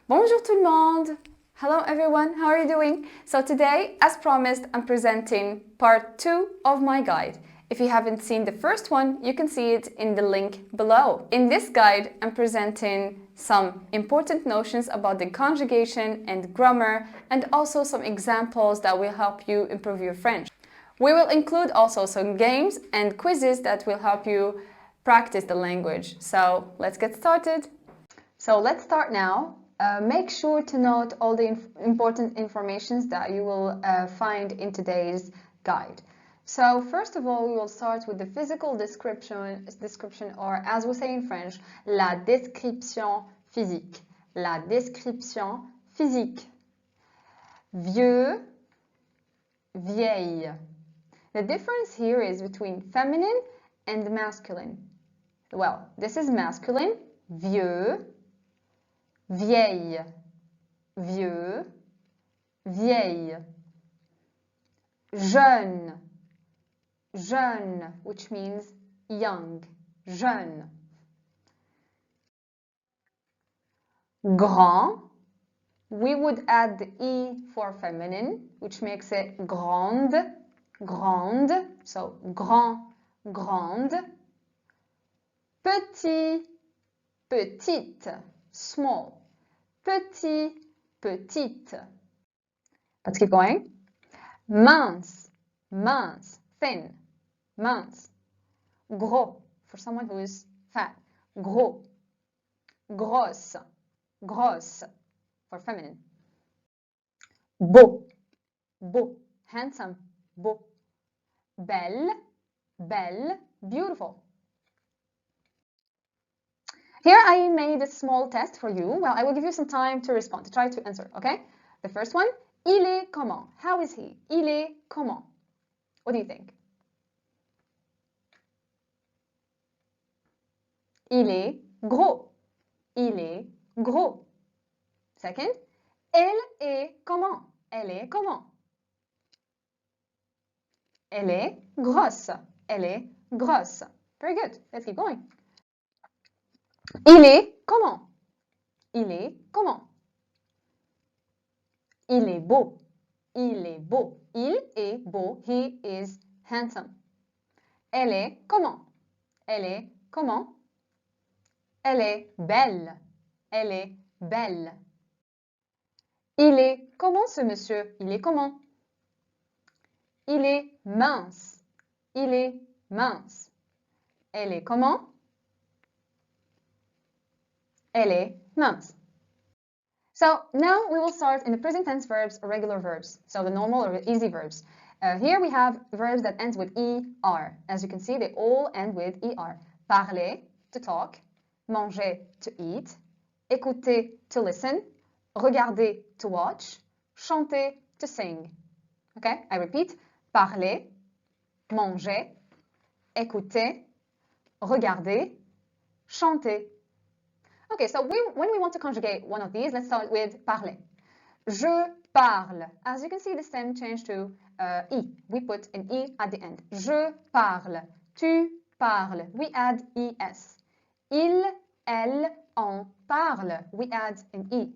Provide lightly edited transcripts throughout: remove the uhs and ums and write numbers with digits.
Bonjour tout le monde! Hello everyone, how are you doing? So today, as promised, I'm presenting part 2 of my guide. If you haven't seen the first one, you can see it in the link below. In this guide, I'm presenting some important notions about the conjugation and grammar and also some examples that will help you improve your French. We will include also some games and quizzes that will help you practice the language. So let's get started. So let's start now. Make sure to note all the important informations that you will find in today's guide. So first of all, we will start with the physical description, or as we say in French, la description physique. La description physique. Vieux, vieille. The difference here is between feminine and masculine. Well, this is masculine, vieux, vieille, vieux, vieille. Jeune, jeune, which means young, jeune. Grand, we would add the E for feminine, which makes it grande, grande, so grand, grande. Petit, petite, small. Petit, petite. Let's keep going. Mince, mince, thin, mince. Gros, for someone who is fat. Gros. Grosse, grosse, for feminine. Beau, beau, handsome, beau. Belle, belle, beautiful. Here I made a small test for you. Well, I will give you some time to respond, to try to answer, okay? The first one, il est comment? How is he? Il est comment? What do you think? Il est gros. Il est gros. Second, elle est comment? Elle est comment? Elle est grosse. Elle est grosse. Very good. Let's keep going. Il est comment? Il est comment? Il est beau. Il est beau. Il est beau. He is handsome. Elle est comment? Elle est comment? Elle est belle. Elle est belle. Il est comment ce monsieur? Il est comment? Il est mince. Il est mince. Elle est comment? Elle est mince. So now we will start in the present tense verbs, irregular verbs. So the normal or easy verbs. Here we have verbs that end with ER. As you can see, they all end with ER. Parler, to talk. Manger, to eat. Écouter, to listen. Regarder, to watch. Chanter, to sing. Okay, I repeat. Parler, manger, écouter, regarder, chanter. Okay, so when we want to conjugate one of these, let's start with parler. Je parle. As you can see, the stem changed to E. We put an E at the end. Je parle. Tu parles. We add ES. Il, elle, on parle. We add an E.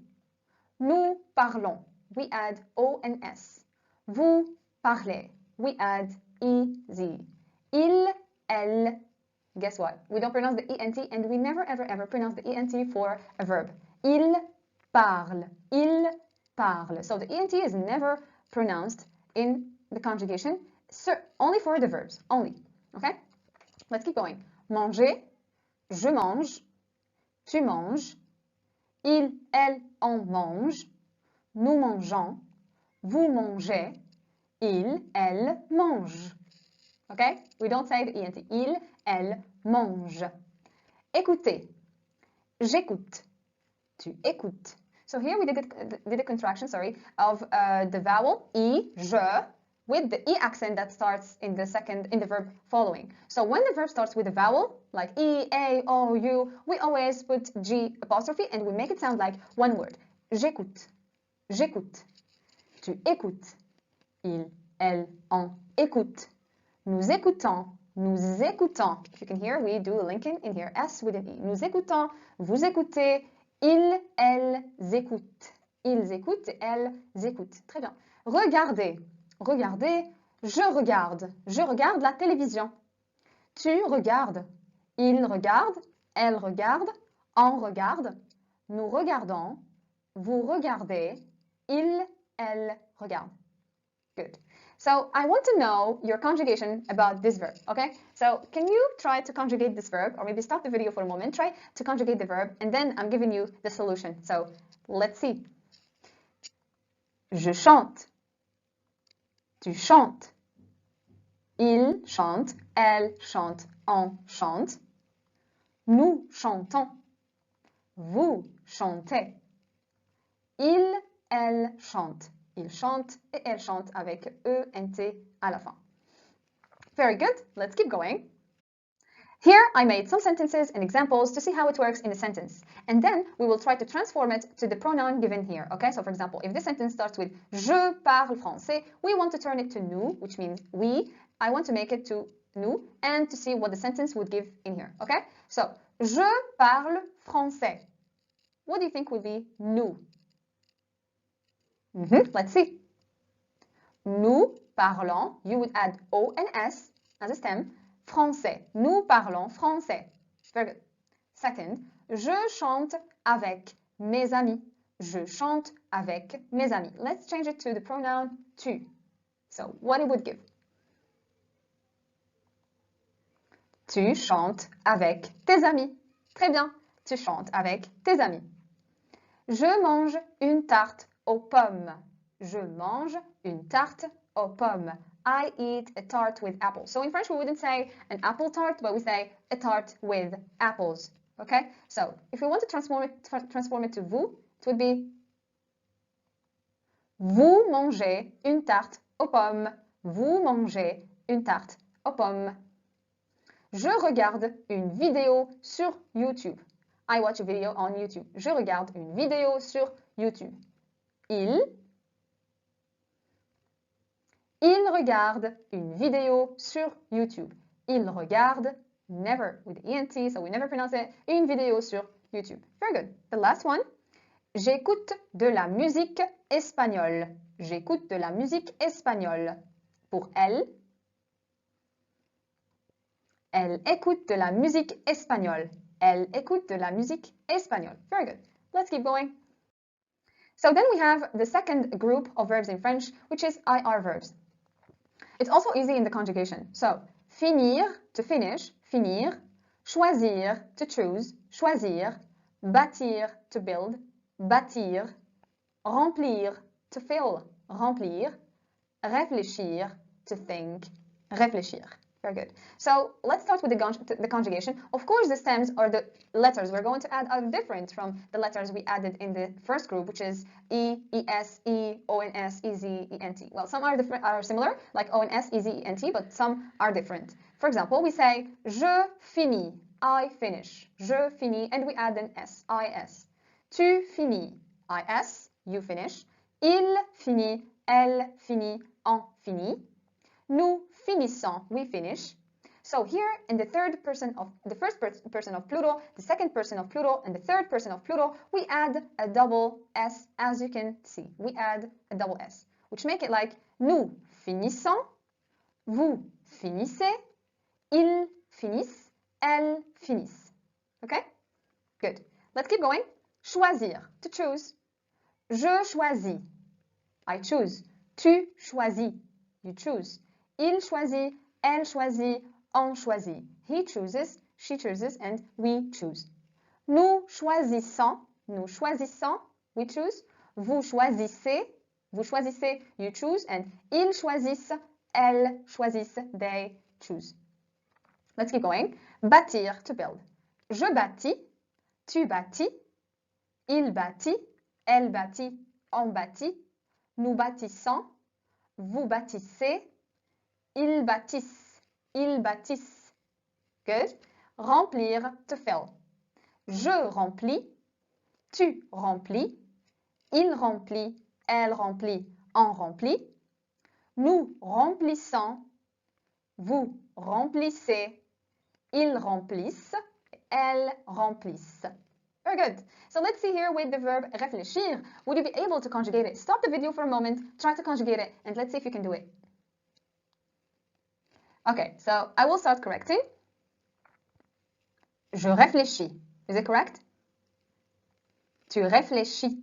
Nous parlons. We add O and S. Vous parlez. We add EZ. Il, elle. Guess what? We don't pronounce the ENT, and we never, ever, ever pronounce the ENT for a verb. Il parle. Il parle. So the ENT is never pronounced in the conjugation, so only for the verbs. Only. Okay? Let's keep going. Manger. Je mange. Tu manges. Il, elle, on mange. Nous mangeons. Vous mangez. Il, elle, mange. Okay? We don't say the ENT. Il, elle, mange. Écouter. J'écoute. Tu écoutes. So here we did a contraction, of the vowel E, je, with the E accent that starts in the verb following. So when the verb starts with a vowel, like E, A, O, U, we always put G apostrophe and we make it sound like one word. J'écoute. J'écoute. Tu écoutes. Il, elle, on écoute. Nous écoutons. Nous écoutons. If you can hear, we do a linking in here. S with an E. Nous écoutons. Vous écoutez. Ils, elles écoutent. Ils écoutent et elles écoutent. Très bien. Regardez. Regardez. Je regarde. Je regarde la télévision. Tu regardes. Il regarde. Elle regarde. On regarde. Nous regardons. Vous regardez. Il, elle regarde. Good. So I want to know your conjugation about this verb, okay? So can you try to conjugate this verb, or maybe stop the video for a moment, try to conjugate the verb, and then I'm giving you the solution. So let's see. Je chante. Tu chantes. Il chante. Elle chante. On chante. Nous chantons. Vous chantez. Il, elle chante. Il chante et elle chante avec E-N-T à la fin. Very good. Let's keep going. Here I made some sentences and examples to see how it works in a sentence. And then we will try to transform it to the pronoun given here. Okay, so for example, if this sentence starts with Je parle français, we want to turn it to nous, which means we. I want to make it to nous and to see what the sentence would give in here. Okay, so Je parle français. What do you think would be nous? Let's see. Nous parlons, you would add O and S as a stem, français. Nous parlons français. Very good. Second, je chante avec mes amis. Je chante avec mes amis. Let's change it to the pronoun tu. So what it would give. Tu chantes avec tes amis. Très bien. Tu chantes avec tes amis. Je mange une tarte aux pommes. Je mange une tarte aux pommes. I eat a tart with apples. So in French, we wouldn't say an apple tart, but we say a tart with apples. Okay? So if we want to transform it to vous, it would be vous mangez une tarte aux pommes. Vous mangez une tarte aux pommes. Je regarde une vidéo sur YouTube. I watch a video on YouTube. Je regarde une vidéo sur YouTube. Il regarde une vidéo sur YouTube. Il regarde, never with ENT, so we never pronounce it, une vidéo sur YouTube. Very good. The last one. J'écoute de la musique espagnole. J'écoute de la musique espagnole. Pour elle, elle écoute de la musique espagnole. Elle écoute de la musique espagnole. Very good. Let's keep going. So then we have the second group of verbs in French, which is IR verbs. It's also easy in the conjugation. So, finir, to finish, finir, choisir, to choose, choisir, bâtir, to build, bâtir, remplir, to fill, remplir, réfléchir, to think, réfléchir. Very good. So let's start with the conjugation. Of course, the stems or the letters we're going to add are different from the letters we added in the first group, which is E, ES, E, ONS, EZ, ENT. Well, some are similar, like ONS, EZ, ENT, but some are different. For example, we say je finis, I finish, je finis, and we add an S, IS. Tu finis, IS, you finish. Il finit, elle finit, on finit. Nous finissons, we finish. So here in the third person of the first person of plural, the second person of plural, and the third person of plural, we add a double S, as you can see. We add a double S, which make it like nous finissons, vous finissez, ils finissent, elles finissent. Okay? Good. Let's keep going. Choisir, to choose. Je choisis, I choose. Tu choisis, you choose. Il choisit, elle choisit, on choisit. He chooses, she chooses, and we choose. Nous choisissons, we choose. Vous choisissez, you choose. And ils choisissent, elles choisissent, they choose. Let's keep going. Bâtir, to build. Je bâtis, tu bâtis. Il bâtit, elle bâtit, on bâtit. Nous bâtissons, vous bâtissez. Ils bâtissent. Good. Remplir, to fill. Je remplis, tu remplis, il remplit, elle remplit, on remplit. Nous remplissons, vous remplissez, ils remplissent, elles remplissent. Very good. So let's see here with the verb réfléchir. Would you be able to conjugate it? Stop the video for a moment, try to conjugate it, and let's see if you can do it. Okay, so I will start correcting. Je réfléchis. Is it correct? Tu réfléchis.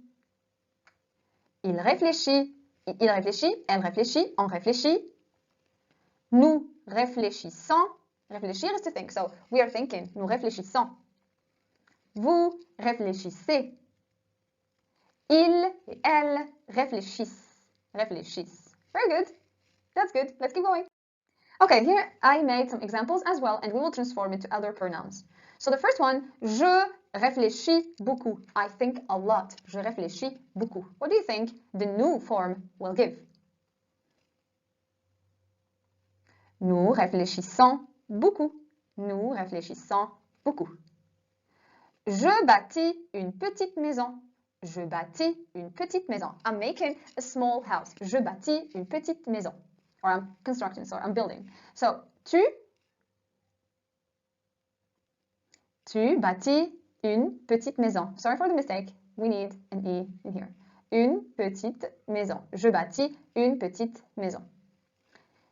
Il réfléchit. Il réfléchit. Elle réfléchit. On réfléchit. Nous réfléchissons. Réfléchir is to think. So we are thinking. Nous réfléchissons. Vous réfléchissez. Il et elle réfléchissent. Réfléchissent. Very good. That's good. Let's keep going. Okay, here I made some examples as well, and we will transform into other pronouns. So the first one, je réfléchis beaucoup. I think a lot. Je réfléchis beaucoup. What do you think the new form will give? Nous réfléchissons beaucoup. Nous réfléchissons beaucoup. Je bâtis une petite maison. Je bâtis une petite maison. I'm making a small house. Je bâtis une petite maison. Or I'm constructing, sorry, I'm building. So, tu bâtis une petite maison. Sorry for the mistake. We need an E in here. Une petite maison. Je bâtis une petite maison.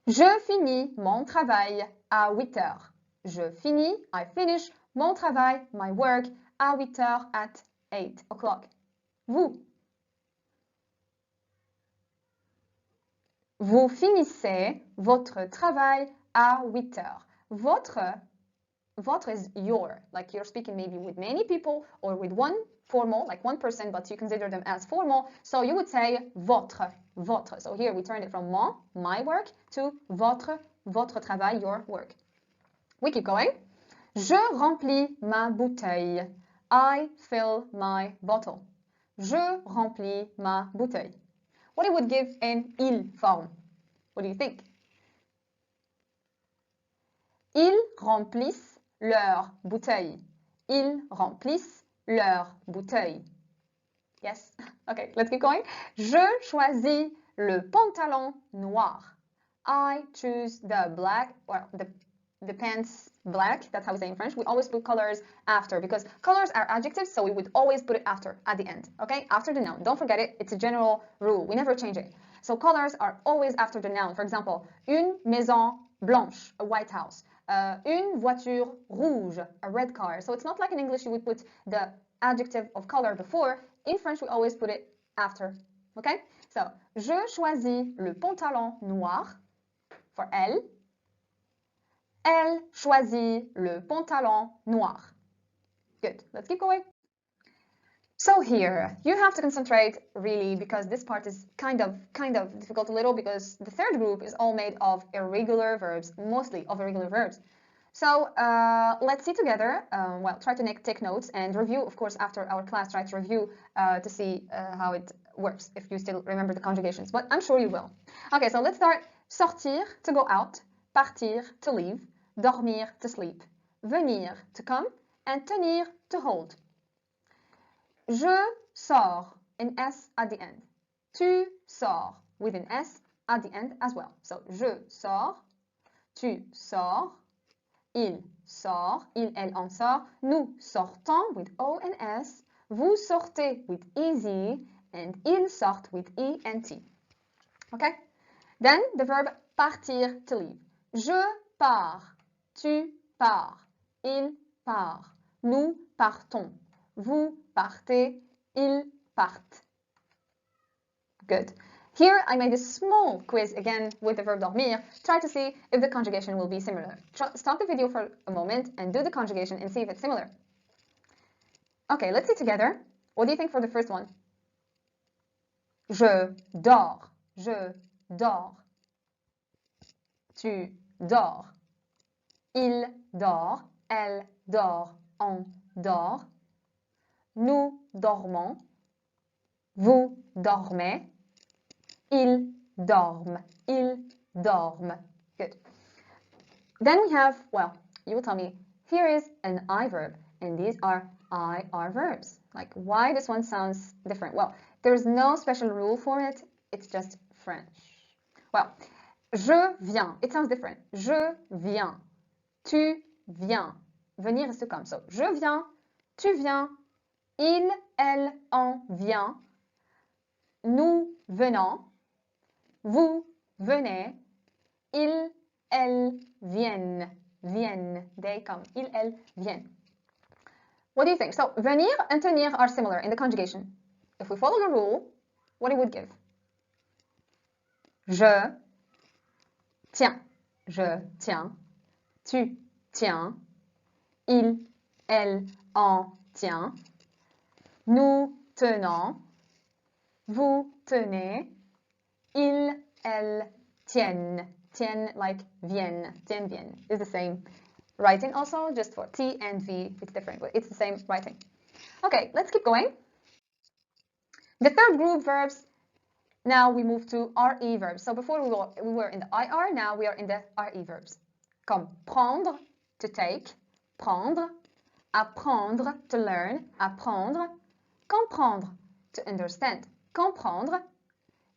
Je finis mon travail à 8 heures. Je finis, I finish, mon travail, my work, à 8 heures at 8 o'clock. Vous. Vous finissez votre travail à 8 heures. Votre is your, like you're speaking maybe with many people or with one formal, like one person, but you consider them as formal. So you would say votre. So here we turned it from mon, my work, to votre travail, your work. We keep going. Je remplis ma bouteille. I fill my bottle. Je remplis ma bouteille. What it would give in il form? What do you think? Ils remplissent leur bouteille. Ils remplissent leur bouteille. Yes? Okay, let's keep going. Je choisis le pantalon noir. I choose the black, well, the pants black. That's how we say in French. We always put colors after because colors are adjectives, so we would always put it after, at the end, okay? After the noun. Don't forget it. It's a general rule. We never change it. So colors are always after the noun. For example, une maison blanche, a white house. Une voiture rouge, a red car. So it's not like in English you would put the adjective of color before. In French, we always put it after, okay? So, je choisis le pantalon noir for elle. Elle choisit le pantalon noir. Good. Let's keep going. So here, you have to concentrate really because this part is kind of difficult a little because the third group is all made of irregular verbs, mostly of irregular verbs. So let's see together, well, try to take notes and review, of course, after our class, try to review to see how it works, if you still remember the conjugations, but I'm sure you will. Okay, so let's start. Sortir, to go out, partir, to leave, dormir, to sleep, venir, to come, and tenir, to hold. Je sors, an S at the end. Tu sors, with an S at the end as well. So, je sors, tu sors, il sort, il, elle en sort, nous sortons with O and S, vous sortez with EZ, and ils sortent with E and T. Okay? Then the verb partir, to leave. Je pars, tu pars, il part, nous partons, vous partez, ils partent. Good. Here I made a small quiz again with the verb dormir. Try to see if the conjugation will be similar. Stop the video for a moment and do the conjugation and see if it's similar. Okay, let's see together. What do you think for the first one? Je dors. Je dors. Tu dors. Il dort. Elle dort. On dort. Nous dormons. Vous dormez. Ils dorment. Ils dorment. Good. Then we have, well, you will tell me, here is an I verb, and these are IR verbs. Like, why this one sounds different? Well, there's no special rule for it. It's just French. Well, je viens. It sounds different. Je viens. Tu viens. Venir is to come. So, je viens, tu viens, Il, elle, on vient. Nous venons. Vous venez. Ils, elles viennent. Viennent. They come. Ils, elles viennent. What do you think? So, venir and tenir are similar in the conjugation. If we follow the rule, what it would give? Je tiens. Je tiens. Tu tiens. Il, elle, on tient. Nous tenons. Vous tenez. Ils, elles tiennent. Tiennent like viennent. Tiennent, viennent is the same writing also, just for T and V, it's different, but it's the same writing. Okay, let's keep going. The third group, verbs. Now we move to RE verbs. So before we were in the IR, now we are in the RE verbs. Comme prendre, to take, prendre, apprendre, to learn, apprendre, comprendre, to understand, comprendre,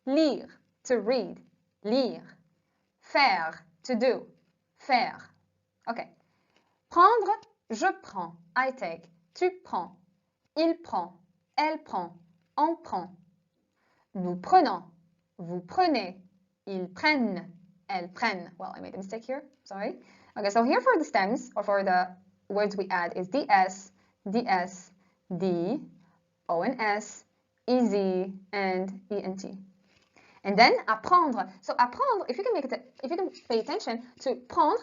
lire, to read, lire, faire, to do, faire. Okay. Prendre, je prends, I take, tu prends, il prend, elle prend, on prend. Nous prenons, vous prenez, ils prennent, elles prennent. Well, I made a mistake here, sorry. Okay, so here for the stems, or for the words we add, is DS, DS, D, ONS, EZ, and ENT. And then apprendre. So apprendre, if you can pay attention to prendre,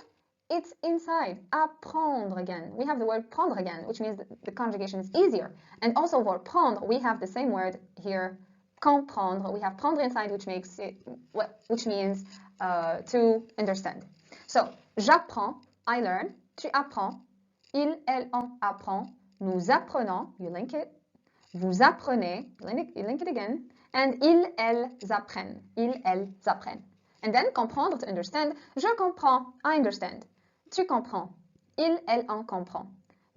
it's inside. Apprendre again. We have the word prendre again, which means that the conjugation is easier. And also for prendre, we have the same word here, comprendre. We have prendre inside, which means to understand. So j'apprends, I learn. Tu apprends. Il, elle, on apprend. Nous apprenons. You link it. Vous apprenez. You link it again. And ils, elles apprennent. Ils, elles apprennent. And then comprendre, to understand. Je comprends, I understand. Tu comprends. Il, elle, on comprend.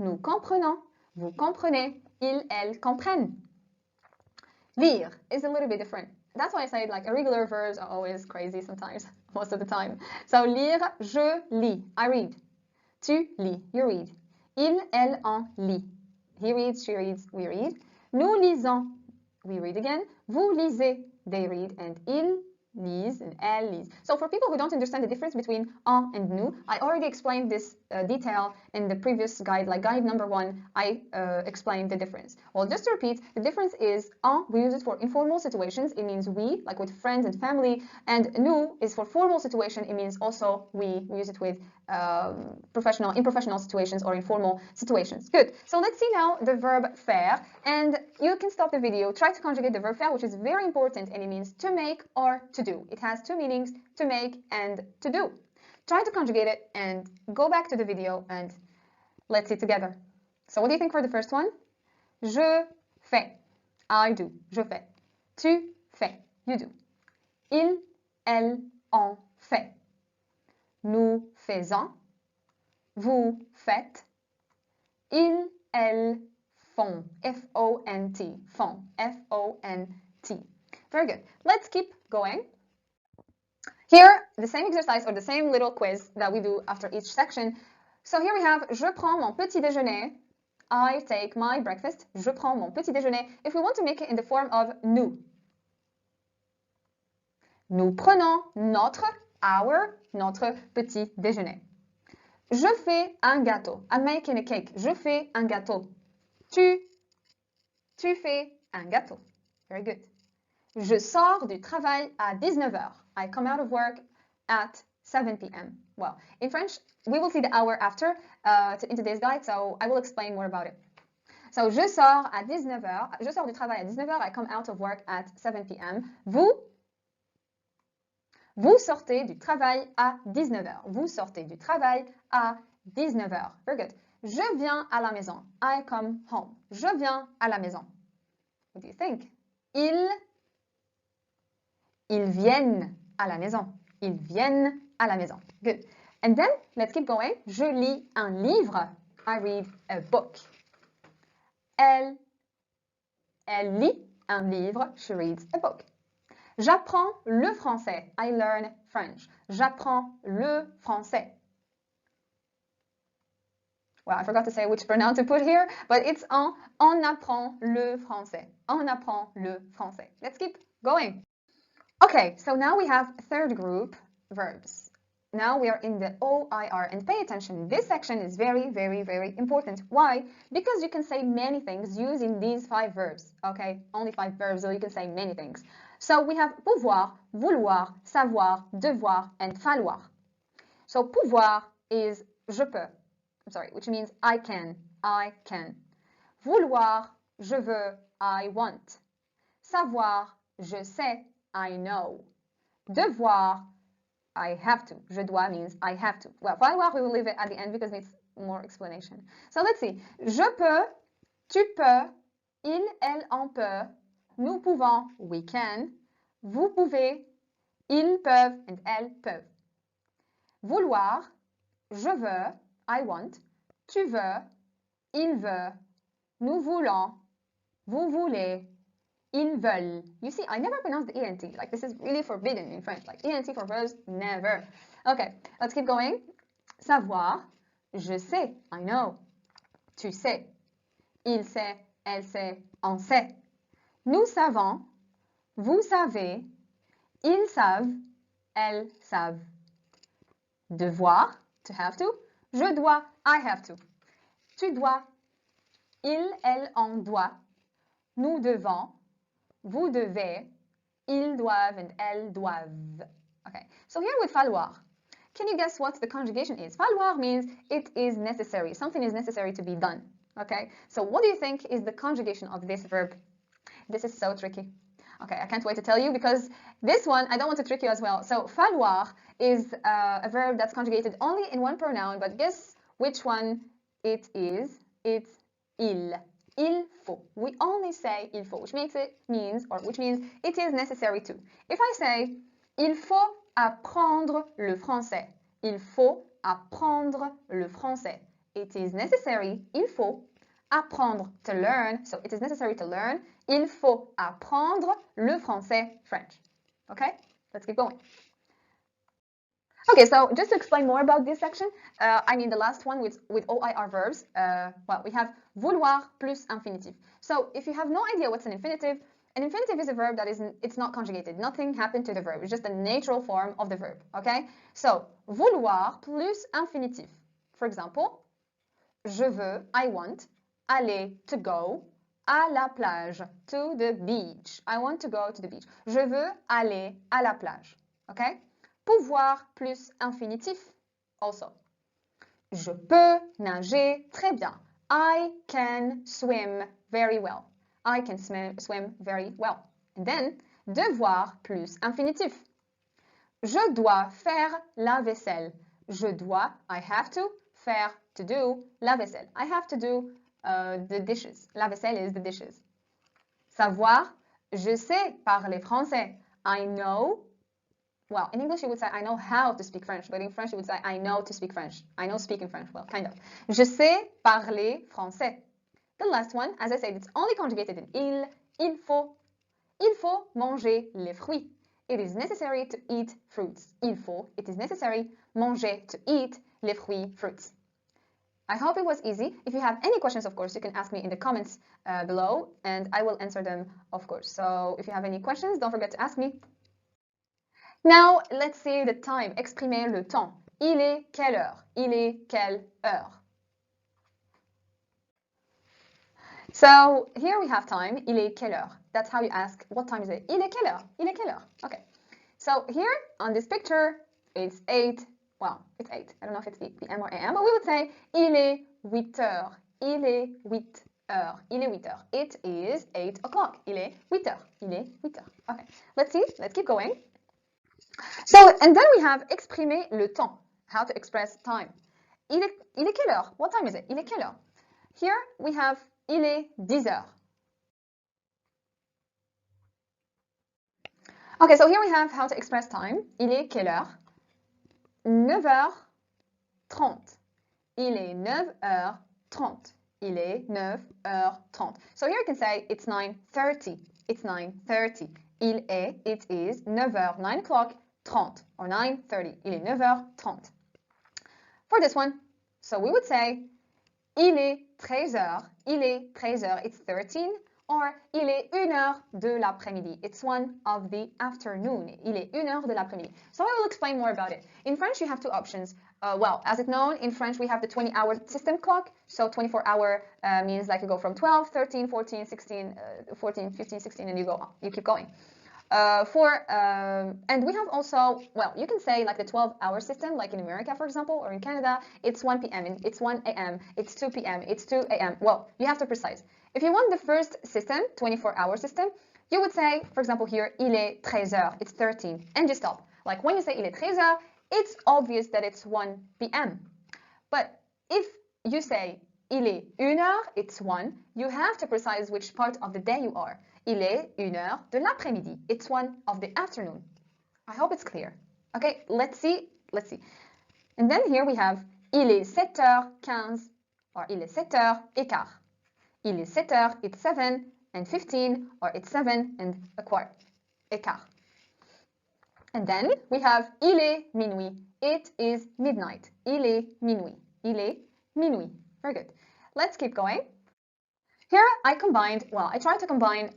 Nous comprenons. Vous comprenez. Ils, elles comprennent. Lire is a little bit different. That's why I say like irregular verbs are always crazy sometimes, most of the time. So lire, je lis, I read. Tu lis, you read. Il, elle, on lit. He reads, she reads, we read. Nous lisons, we read again. Vous lisez, they read. And ils lisent and elles lisent. So for people who don't understand the difference between en and nous, I already explained this detail in the previous guide, like guide number 1, I explained the difference. Well, just to repeat, the difference is en, we use it for informal situations, it means we, like with friends and family, and nous is for formal situation, it means also we use it with in professional situations or informal situations. Good. So let's see now the verb faire, and you can stop the video, try to conjugate the verb faire, which is very important, and it means to make or to do. It has two meanings, to make and to do. Try to conjugate it and go back to the video and let's see together. So what do you think for the first one? Je fais, I do, je fais. Tu fais, you do. Il, elle, on fait. Nous faisons, vous faites, ils, elles font, F-O-N-T, font, F-O-N-T. Very good. Let's keep going. Here, the same exercise or the same little quiz that we do after each section. So here we have, je prends mon petit déjeuner, I take my breakfast, je prends mon petit déjeuner. If we want to make it in the form of nous. Nous prenons notre petit déjeuner. Je fais un gâteau. I'm making a cake. Je fais un gâteau. Tu fais un gâteau. Very good. Je sors du travail à 19h. I come out of work at 7 p.m. Well, in French, we will see the hour after in today's guide, so I will explain more about it. So, je sors à 19h. Je sors du travail à 19h. I come out of work at 7 p.m. Vous sortez du travail à 19h. Vous sortez du travail à 19h. Very good. Je viens à la maison. I come home. Je viens à la maison. What do you think? Ils viennent à la maison. Ils viennent à la maison. Good. And then, let's keep going. Je lis un livre. I read a book. Elle lit un livre. She reads a book. J'apprends le français. I learn French. J'apprends le français. well, I forgot to say which pronoun to put here, but it's on apprend le français. On apprend le français. Let's keep going. Okay, so now we have third group, verbs. Now we are in the OIR, and pay attention, this section is very, very, very important. Why? Because you can say many things using these 5 verbs, okay? Only 5 verbs, so you can say many things. So we have pouvoir, vouloir, savoir, devoir, and falloir. So pouvoir is je peux, which means I can. Vouloir, je veux, I want. Savoir, je sais, I know. Devoir, I have to. Je dois means I have to. Well, falloir, we will leave it at the end because it's more explanation. So let's see. Je peux, tu peux, il, elle, on peut, nous pouvons, we can, vous pouvez, ils peuvent, and elles peuvent. Vouloir, je veux, I want, tu veux, il veut, nous voulons, vous voulez, ils veulent. You see, I never pronounce the ENT. Like, this is really forbidden in French. Like, ENT for verbs, never. Okay, let's keep going. Savoir, je sais, I know. Tu sais, il sait, elle sait, on sait. Nous savons, vous savez, ils savent, elles savent. Devoir, to have to. Je dois, I have to. Tu dois, il, elle, on doit. Nous devons, vous devez, ils doivent, and elles doivent. Okay, so here with falloir, can you guess what the conjugation is? Falloir means it is necessary. Something is necessary to be done. Okay, so what do you think is the conjugation of this verb? This is so tricky. Okay, I can't wait to tell you because this one, I don't want to trick you as well. So falloir is a verb that's conjugated only in one pronoun, but guess which one it is? It's il. Il faut. We only say il faut, which means it is necessary to. If I say il faut apprendre le français, il faut apprendre le français. It is necessary, il faut apprendre, to learn, so it is necessary to learn. Il faut apprendre le français, French. Okay, let's keep going. Okay, so just to explain more about this section, I mean the last one with OIR verbs, well, we have vouloir plus infinitive. So if you have no idea what's an infinitive is a verb that it's not conjugated. Nothing happened to the verb. It's just a natural form of the verb, okay? So, vouloir plus infinitive. For example, je veux, I want, aller, to go, à la plage, to the beach. I want to go to the beach. Je veux aller à la plage, okay? Pouvoir plus infinitif, also. Je peux nager très bien. I can swim very well. I can swim very well. And then, devoir plus infinitif. Je dois faire la vaisselle. Je dois, I have to, faire, to do, la vaisselle. I have to do the dishes. La vaisselle is the dishes. Savoir, je sais parler français. I know, well, in English you would say I know how to speak French, but in French you would say I know to speak French. I know speaking French, well, kind of. Je sais parler français. The last one, as I said, it's only conjugated in il. Il faut manger les fruits. It is necessary to eat fruits. Il faut, it is necessary, manger, to eat, les fruits, fruits. I hope it was easy. If you have any questions, of course, you can ask me in the comments below, and I will answer them, of course. So if you have any questions, don't forget to ask me. Now, let's see the time. Exprimer le temps. Il est quelle heure? Il est quelle heure? So here we have time. Il est quelle heure? That's how you ask, what time is it? Il est quelle heure? Il est quelle heure? Okay. So here on this picture, it's 8. Well, it's 8. I don't know if it's PM or AM, but we would say il est 8 heures. Il est 8 heures. Il est 8 heures. It is 8 o'clock. Il est 8 heures. Il est 8 heures. Okay. Let's see. Let's keep going. So, and then we have exprimer le temps. How to express time. Il est quelle heure? What time is it? Il est quelle heure? Here we have il est 10 heures. Okay, so here we have how to express time. Il est quelle heure? 9h30. Il est 9h30. Il est 9h30. So here you can say it's 9:30. It's 9:30. Il est, it is 9h, 9 o'clock, 30, or 9:30. Il est 9h30. For this one, so we would say il est 13 heures. Il est 13 heures. It's 13. Or, il est 1 heure de l'après-midi. It's 1 of the afternoon. Il est 1 heure de l'après-midi. So I will explain more about it. In French, you have two options. Well, as it's known, in French, we have the 20-hour system clock. So 24-hour means like you go from 12, 13, 14, 16, 14, 15, 16, and you keep going. And we have also, well, you can say like the 12-hour system, like in America, for example, or in Canada, it's 1 p.m., it's 1 a.m., it's 2 p.m., it's 2 a.m. Well, you have to precise. If you want the first system, 24-hour system, you would say, for example, here, il est 13 heures, it's 13, and you stop. Like when you say il est 13 heures, it's obvious that it's 1 p.m. But if you say il est 1 heure, it's 1, you have to precise which part of the day you are. Il est 1 heure de l'après-midi. It's 1 of the afternoon. I hope it's clear. Okay, let's see. And then here we have il est 7h15 or il est 7h15. Il est 7h, it's 7 and 15 or it's 7 and a quarter. Écart. And then we have il est minuit. It is midnight. Il est minuit. Il est minuit. Very good. Let's keep going. Here I tried to combine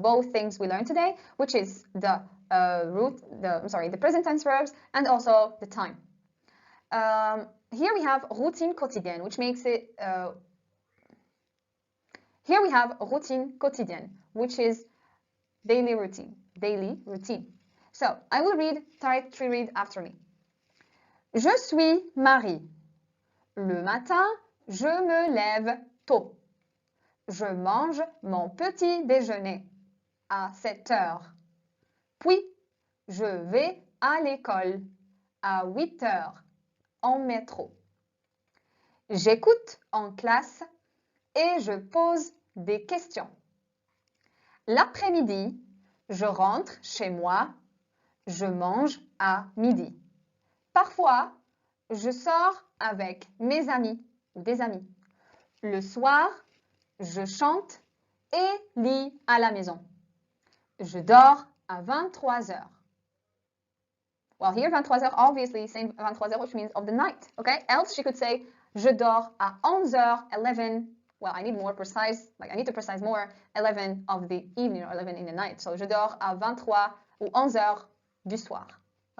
both things we learned today, which is the the present tense verbs and also the time. Here we have routine quotidienne, which makes it here we have routine quotidienne, which is daily routine. So I will try to read after me. Je suis Marie. Le matin, je me lève tôt. Je mange mon petit déjeuner à 7 heures. Puis, je vais à l'école à 8 heures en métro. J'écoute en classe et je pose des questions. L'après-midi, je rentre chez moi, je mange à midi. Parfois, je sors avec mes amis ou des amis. Le soir, je chante et lis à la maison. Je dors à 23 heures. Well, here 23 heures, obviously saying 23 heures, which means of the night, okay? Else she could say, je dors à 11 heures, 11. Well, I need more precise, like I need to precise more, 11 of the evening or 11 in the night. So, je dors à 23 ou 11 heures du soir,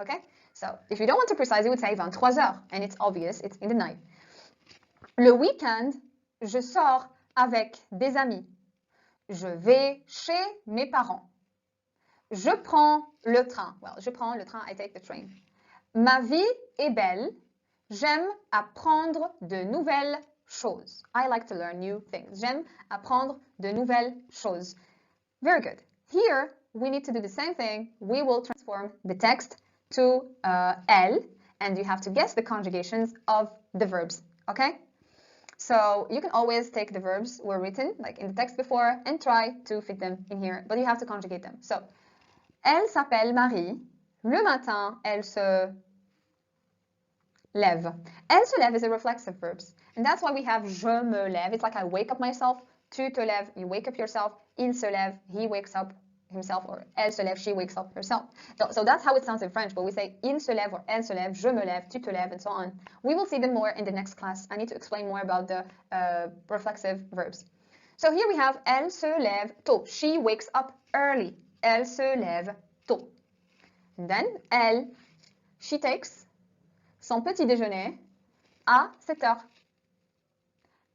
okay? So, if you don't want to precise, you would say 23 heures, and it's obvious, it's in the night. Le week-end, je sors avec des amis. Je vais chez mes parents. Je prends le train. Well, je prends le train, I take the train. Ma vie est belle. J'aime apprendre de nouvelles choses. I like to learn new things. J'aime apprendre de nouvelles choses. Very good. Here, we need to do the same thing. We will transform the text to elle, and you have to guess the conjugations of the verbs, okay? So you can always take the verbs were written, like in the text before, and try to fit them in here, but you have to conjugate them. So, elle s'appelle Marie. Le matin, elle se lève. Elle se lève is a reflexive verbs, and that's why we have je me lève. It's like I wake up myself. Tu te lèves, you wake up yourself. Il se lève, he wakes up himself, or elle se lève, she wakes up herself. So that's how it sounds in French, but we say il se lève or elle se lève, je me lève, tu te lèves, and so on. We will see them more in the next class. I need to explain more about the reflexive verbs. So here we have elle se lève tôt. She wakes up early. Elle se lève tôt. And then elle, she takes son petit déjeuner à 7 heures.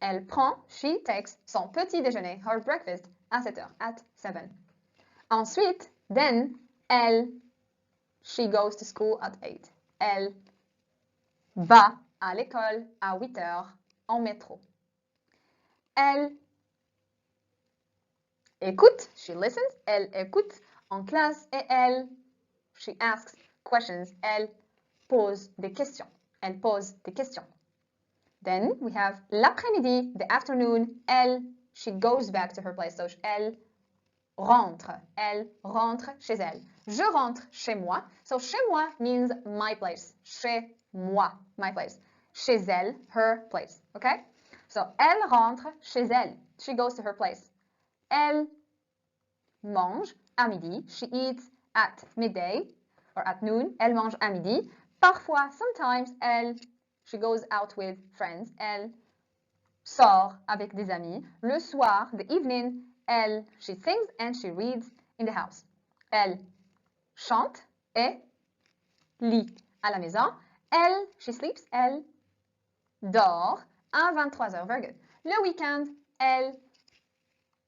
Elle prend, she takes son petit déjeuner, her breakfast, à 7 heures, at 7. Ensuite, then, elle, she goes to school at 8. Elle va à l'école à 8 heures en métro. Elle écoute, she listens, elle écoute en classe et elle, she asks questions, elle pose des questions. Elle pose des questions. Then we have l'après-midi, the afternoon, elle, she goes back to her place. So elle rentre chez elle. Je rentre chez moi. So chez moi means my place. Chez moi, my place. Chez elle, her place. Okay? So elle rentre chez elle. She goes to her place. Elle mange à midi. She eats at midday or at noon. Elle mange à midi. Parfois, sometimes, she goes out with friends. Elle sort avec des amis. Le soir, the evening, elle, she sings and she reads in the house. Elle chante et lit à la maison. Elle, she sleeps, elle dort à 23h. Very good. Le weekend, elle,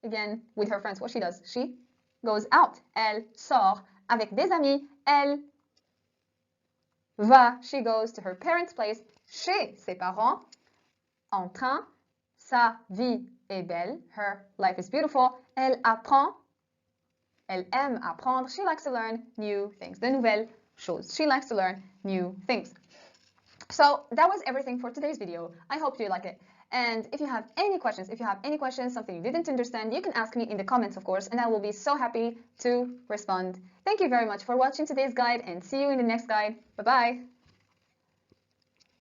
again, with her friends, what she does? She goes out. Elle sort avec des amis. Elle va, she goes to her parents' place, chez ses parents, en train. Sa vie est belle. Her life is beautiful. Elle apprend. Elle aime apprendre. She likes to learn new things. De nouvelles choses. She likes to learn new things. So that was everything for today's video. I hope you like it. And if you have any questions, something you didn't understand, you can ask me in the comments, of course, and I will be so happy to respond. Thank you very much for watching today's guide and see you in the next guide. Bye-bye.